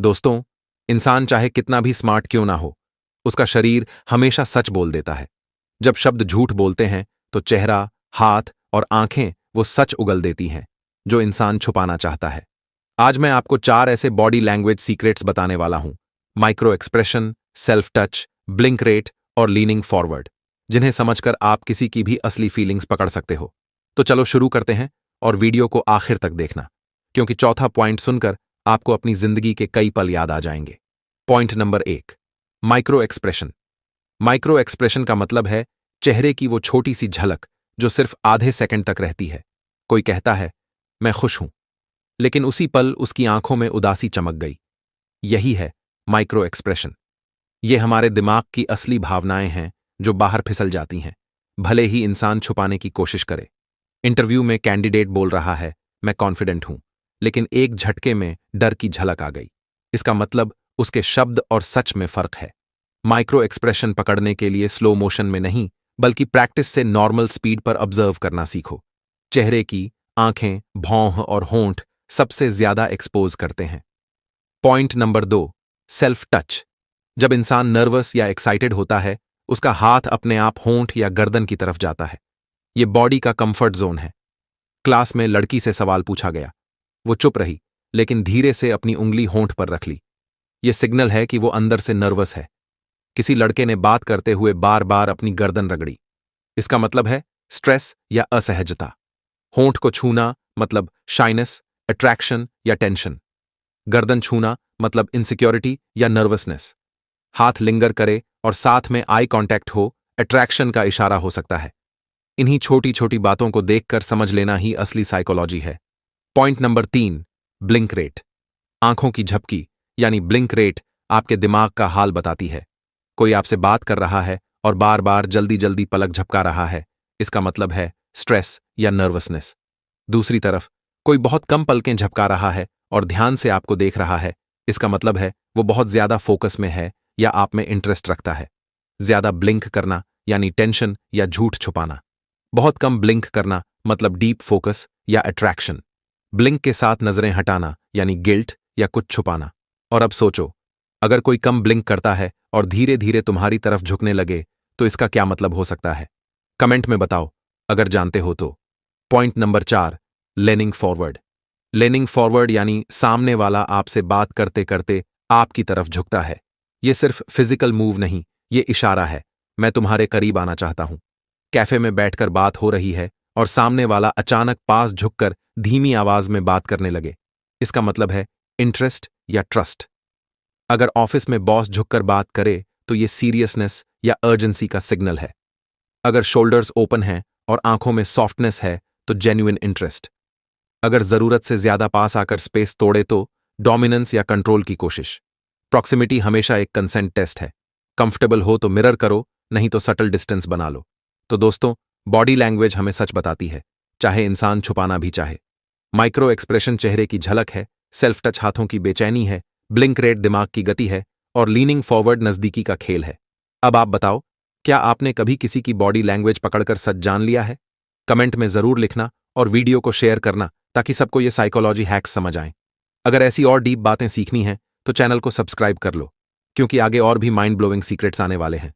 दोस्तों, इंसान चाहे कितना भी स्मार्ट क्यों ना हो, उसका शरीर हमेशा सच बोल देता है। जब शब्द झूठ बोलते हैं तो चेहरा, हाथ और आंखें वो सच उगल देती हैं जो इंसान छुपाना चाहता है। आज मैं आपको 4 ऐसे बॉडी लैंग्वेज सीक्रेट्स बताने वाला हूं, micro expression, self touch, blink rate और लीनिंग फॉरवर्ड, जिन्हें समझकर आप किसी की भी असली फीलिंग्स पकड़ सकते हो। तो चलो शुरू करते हैं और वीडियो को आखिर तक देखना, क्योंकि चौथा पॉइंट सुनकर आपको अपनी जिंदगी के कई पल याद आ जाएंगे। Point number 1, micro expression. Micro expression का मतलब है चेहरे की वो छोटी सी झलक जो सिर्फ आधे सेकंड तक रहती है। कोई कहता है मैं खुश हूं, लेकिन उसी पल उसकी आंखों में उदासी चमक गई। यही है माइक्रो एक्सप्रेशन। ये हमारे दिमाग की असली भावनाएं हैं जो बाहर फिसल जाती हैं, भले ही इंसान छुपाने की कोशिश करे। इंटरव्यू में कैंडिडेट बोल रहा है मैं कॉन्फिडेंट हूं, लेकिन एक झटके में डर की झलक आ गई। इसका मतलब उसके शब्द और सच में फर्क है। माइक्रो एक्सप्रेशन पकड़ने के लिए स्लो मोशन में नहीं, बल्कि प्रैक्टिस से नॉर्मल स्पीड पर ऑब्जर्व करना सीखो। चेहरे की आंखें, भौं और होंठ सबसे ज्यादा एक्सपोज करते हैं। Point number 2, self touch. जब इंसान नर्वस या एक्साइटेड होता है, उसका हाथ अपने आप होंठ या गर्दन की तरफ जाता है। यह बॉडी का कंफर्ट जोन है। क्लास में लड़की से सवाल पूछा गया, वो चुप रही, लेकिन धीरे से अपनी उंगली होंठ पर रख ली। यह सिग्नल है कि वो अंदर से नर्वस है। किसी लड़के ने बात करते हुए बार बार अपनी गर्दन रगड़ी। इसका मतलब है स्ट्रेस या असहजता। होंठ को छूना मतलब शाइनेस, अट्रैक्शन या टेंशन। गर्दन छूना मतलब इनसिक्योरिटी या नर्वसनेस। हाथ लिंगर करे और साथ में आई कांटेक्ट हो, अट्रैक्शन का इशारा हो सकता है। इन्हीं छोटी छोटी बातों को देखकर समझ लेना ही असली साइकोलॉजी है। Point number 3, blink rate. आंखों की झपकी यानी ब्लिंक रेट आपके दिमाग का हाल बताती है। कोई आपसे बात कर रहा है और बार बार जल्दी जल्दी पलक झपका रहा है, इसका मतलब है स्ट्रेस या नर्वसनेस। दूसरी तरफ कोई बहुत कम पलकें झपका रहा है और ध्यान से आपको देख रहा है, इसका मतलब है वो बहुत ज्यादा फोकस में है या आप में इंटरेस्ट रखता है। ज्यादा ब्लिंक करना यानी टेंशन या झूठ छुपाना। बहुत कम ब्लिंक करना मतलब डीप फोकस या अट्रैक्शन। ब्लिंक के साथ नजरें हटाना यानी गिल्ट या कुछ छुपाना। और अब सोचो, अगर कोई कम ब्लिंक करता है और धीरे धीरे तुम्हारी तरफ झुकने लगे तो इसका क्या मतलब हो सकता है? कमेंट में बताओ अगर जानते हो तो। Point number 4, leaning forward. Leaning forward यानी सामने वाला आपसे बात करते करते आपकी तरफ झुकता है। यह सिर्फ फिजिकल मूव नहीं, यह इशारा है, मैं तुम्हारे करीब आना चाहता हूं। कैफे में बैठकर बात हो रही है और सामने वाला अचानक पास झुककर धीमी आवाज में बात करने लगे, इसका मतलब है इंटरेस्ट या ट्रस्ट। अगर ऑफिस में बॉस झुककर बात करे तो यह सीरियसनेस या अर्जेंसी का सिग्नल है। अगर शोल्डर्स ओपन हैं और आंखों में सॉफ्टनेस है तो जेन्युइन इंटरेस्ट। अगर जरूरत से ज्यादा पास आकर स्पेस तोड़े तो डोमिनेंस या कंट्रोल की कोशिश। प्रॉक्सिमिटी हमेशा एक कंसेंट टेस्ट है। कंफर्टेबल हो तो मिरर करो, नहीं तो सटल डिस्टेंस बना लो। तो दोस्तों, बॉडी लैंग्वेज हमें सच बताती है, चाहे इंसान छुपाना भी चाहे। माइक्रो एक्सप्रेशन चेहरे की झलक है, सेल्फ टच हाथों की बेचैनी है, ब्लिंक रेट दिमाग की गति है और लीनिंग फॉरवर्ड नजदीकी का खेल है। अब आप बताओ, क्या आपने कभी किसी की बॉडी लैंग्वेज पकड़कर सच जान लिया है? कमेंट में जरूर लिखना और वीडियो को शेयर करना ताकि सबको ये साइकोलॉजी हैक्स समझ आएं। अगर ऐसी और डीप बातें सीखनी हैं तो चैनल को सब्सक्राइब कर लो, क्योंकि आगे और भी माइंड ब्लोइंग सीक्रेट्स आने वाले हैं।